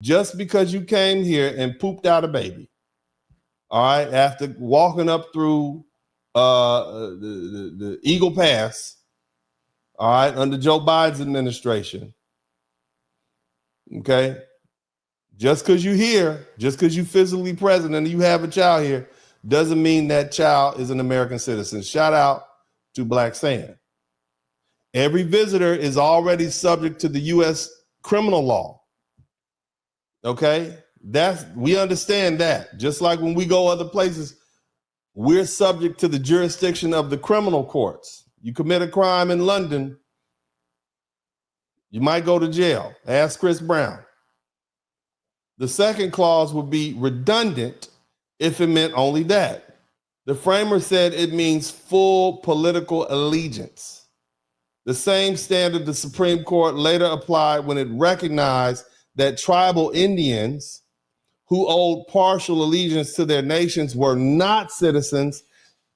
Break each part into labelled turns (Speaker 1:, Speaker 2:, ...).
Speaker 1: just because you came here and pooped out a baby, all right, after walking up through the Eagle Pass, all right, under Joe Biden's administration, okay, just because you're here, just because you're physically present and you have a child here, doesn't mean that child is an American citizen. Shout out to Black Sand. Every visitor is already subject to the U.S. criminal law. Okay, we understand that. Just like when we go other places, we're subject to the jurisdiction of the criminal courts. You commit a crime in London, you might go to jail. Ask Chris Brown. The second clause would be redundant if it meant only that. The framer said it means full political allegiance. The same standard the Supreme Court later applied when it recognized that tribal Indians who owed partial allegiance to their nations were not citizens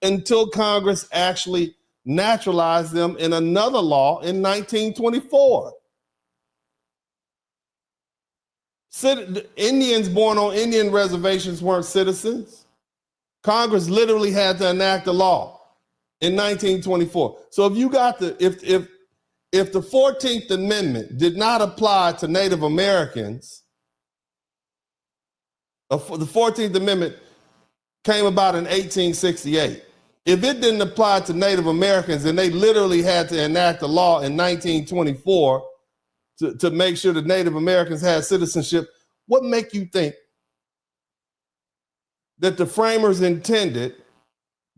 Speaker 1: until Congress actually naturalized them in another law in 1924. Indians born on Indian reservations weren't citizens. Congress literally had to enact a law in 1924. So if you got if the 14th Amendment did not apply to Native Americans, the 14th Amendment came about in 1868. If it didn't apply to Native Americans, and they literally had to enact a law in 1924 to make sure that Native Americans had citizenship, what make you think that the framers intended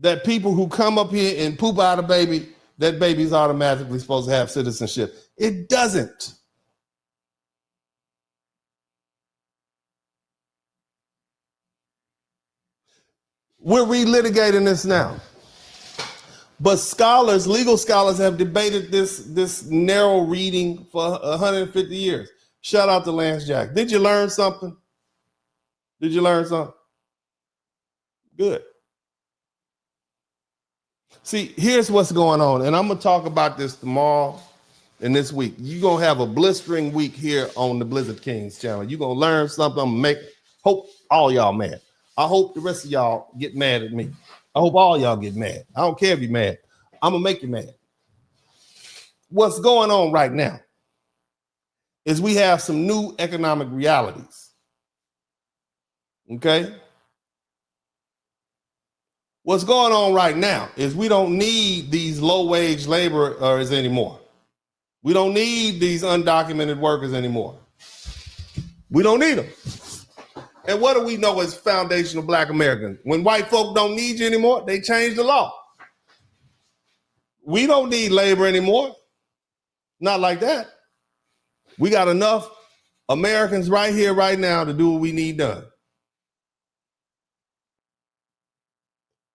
Speaker 1: that people who come up here and poop out a baby, that baby's automatically supposed to have citizenship? It doesn't. We're relitigating this now. But scholars, legal scholars, have debated this narrow reading for 150 years. Shout out to Lance Jack. Did you learn something? Did you learn something? Good. See, here's what's going on, and I'm going to talk about this tomorrow and this week. You're going to have a blistering week here on the Blizzard Kings channel. You're going to learn something. I'm going to hope all y'all mad. I hope the rest of y'all get mad at me. I hope all y'all get mad. I don't care if you're mad. I'm going to make you mad. What's going on right now is we have some new economic realities. Okay? What's going on right now is we don't need these low-wage laborers anymore. We don't need these undocumented workers anymore. We don't need them. And what do we know as foundational Black Americans? When white folk don't need you anymore, they change the law. We don't need labor anymore. Not like that. We got enough Americans right here, right now to do what we need done.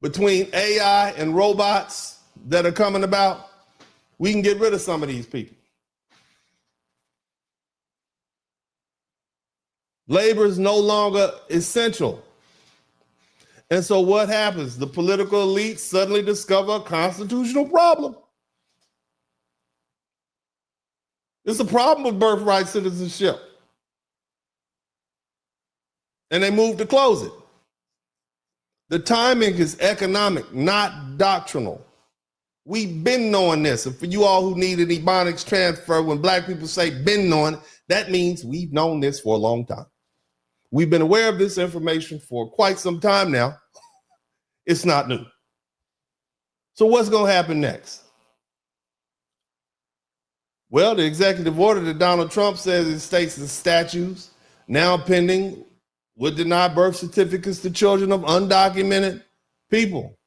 Speaker 1: Between AI and robots that are coming about, we can get rid of some of these people. Labor is no longer essential. And so what happens? The political elites suddenly discover a constitutional problem. It's a problem with birthright citizenship. And they move to close it. The timing is economic, not doctrinal. We've been knowing this. And for you all who need an Ebonics transfer, when Black people say been knowing, that means we've known this for a long time. We've been aware of this information for quite some time now. It's not new. So what's going to happen next? Well, the executive order that Donald Trump says it states the statutes now pending would deny birth certificates to children of undocumented people.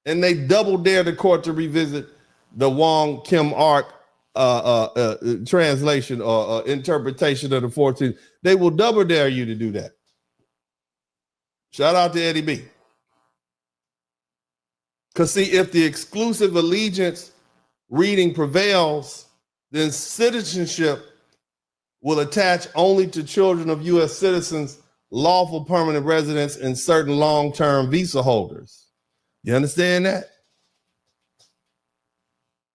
Speaker 1: And they double dare the court to revisit the Wong Kim Ark translation or interpretation of the 14th. They will double dare you to do that. Shout out to Eddie B. Because see, if the exclusive allegiance reading prevails, then citizenship will attach only to children of U.S. citizens, lawful permanent residents, and certain long-term visa holders. You understand that?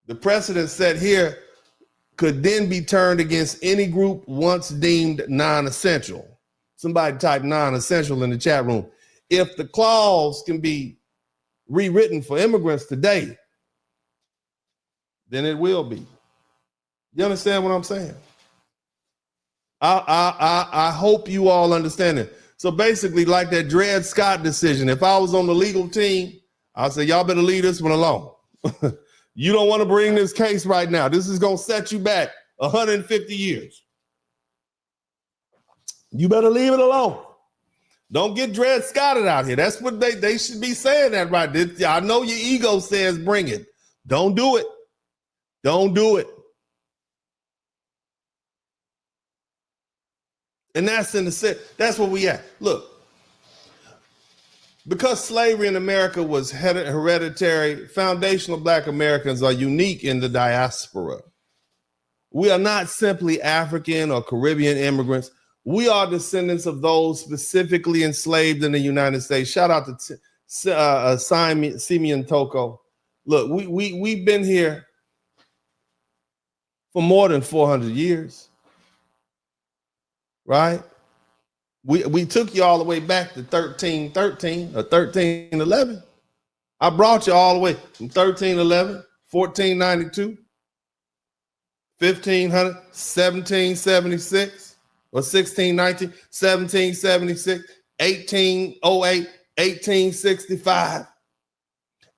Speaker 1: The precedent set here could then be turned against any group once deemed non-essential. Somebody type non-essential in the chat room. If the clause can be rewritten for immigrants today, then it will be. You understand what I'm saying? I hope you all understand it. So basically, like that Dred Scott decision, if I was on the legal team, I'd say, y'all better leave this one alone. You don't want to bring this case right now. This is going to set you back 150 years. You better leave it alone. Don't get Dred Scotted out here. That's what they should be saying that right. I know your ego says bring it. Don't do it. Don't do it. And that's in the set. That's where we at. Look, because slavery in America was hereditary, foundational Black Americans are unique in the diaspora. We are not simply African or Caribbean immigrants. We are descendants of those specifically enslaved in the United States. Shout out to Simeon Toko. Look, we've been here for more than 400 years, right? We took you all the way back to 1313 or 1311. I brought you all the way from 1311, 1492, 1500, 1776, or 1619, 1776, 1808, 1865,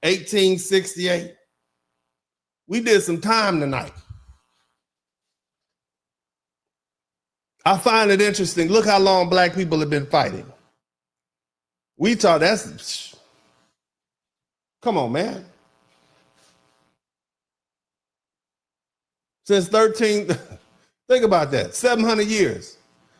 Speaker 1: 1868. We did some time tonight. I find it interesting. Look how long Black people have been fighting. We talk, come on, man. Since 13, think about that, 700 years.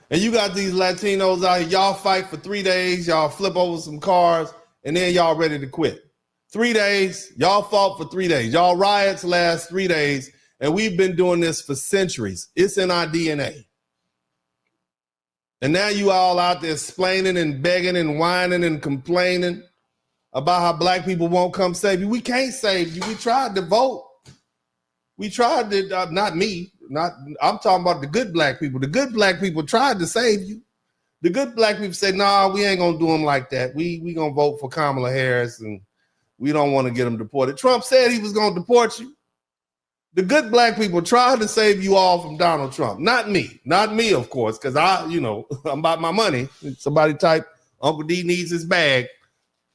Speaker 1: And you got these Latinos out here, y'all fight for 3 days, y'all flip over some cars, and then y'all ready to quit. 3 days, y'all fought for 3 days. Y'all riots last 3 days, and we've been doing this for centuries. It's in our DNA. And now you all out there explaining and begging and whining and complaining about how Black people won't come save you. We can't save you. We tried to vote. We tried to, not me, I'm talking about the good Black people. The good Black people tried to save you. The good Black people said, nah, we ain't gonna do them like that. We gonna vote for Kamala Harris and we don't want to get them deported. Trump said he was gonna deport you. The good Black people tried to save you all from Donald Trump. Not me, of course, because I'm about my money. Somebody type, Uncle D needs his bag.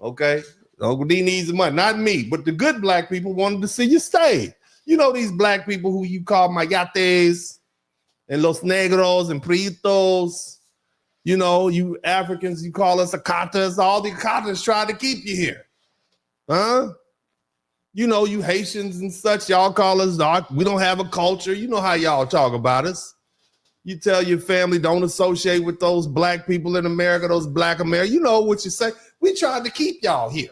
Speaker 1: Okay, Uncle D needs the money. Not me, but the good Black people wanted to see you stay. You know these Black people who you call mayates and los negros and pritos. You know, you Africans, you call us Akatas. All the Akatas tried to keep you here. Huh? You know, you Haitians and such, y'all call us dark. We don't have a culture. You know how y'all talk about us. You tell your family don't associate with those Black people in America, those Black Americans. You know what you say. We tried to keep y'all here.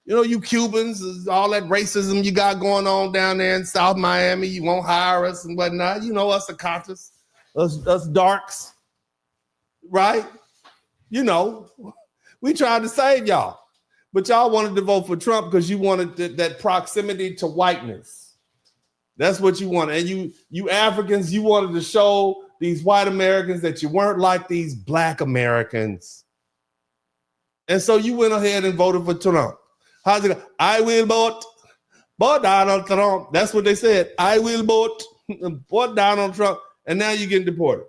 Speaker 1: You know, you Cubans, all that racism you got going on down there in South Miami, you won't hire us and whatnot. You know, us Akatas, us darks, right? You know, we tried to save y'all. But y'all wanted to vote for Trump because you wanted that proximity to whiteness. That's what you wanted. And you Africans, you wanted to show these white Americans that you weren't like these Black Americans. And so you went ahead and voted for Trump. How's it go? I will vote for Donald Trump. That's what they said. I will vote for Donald Trump. And now you're getting deported.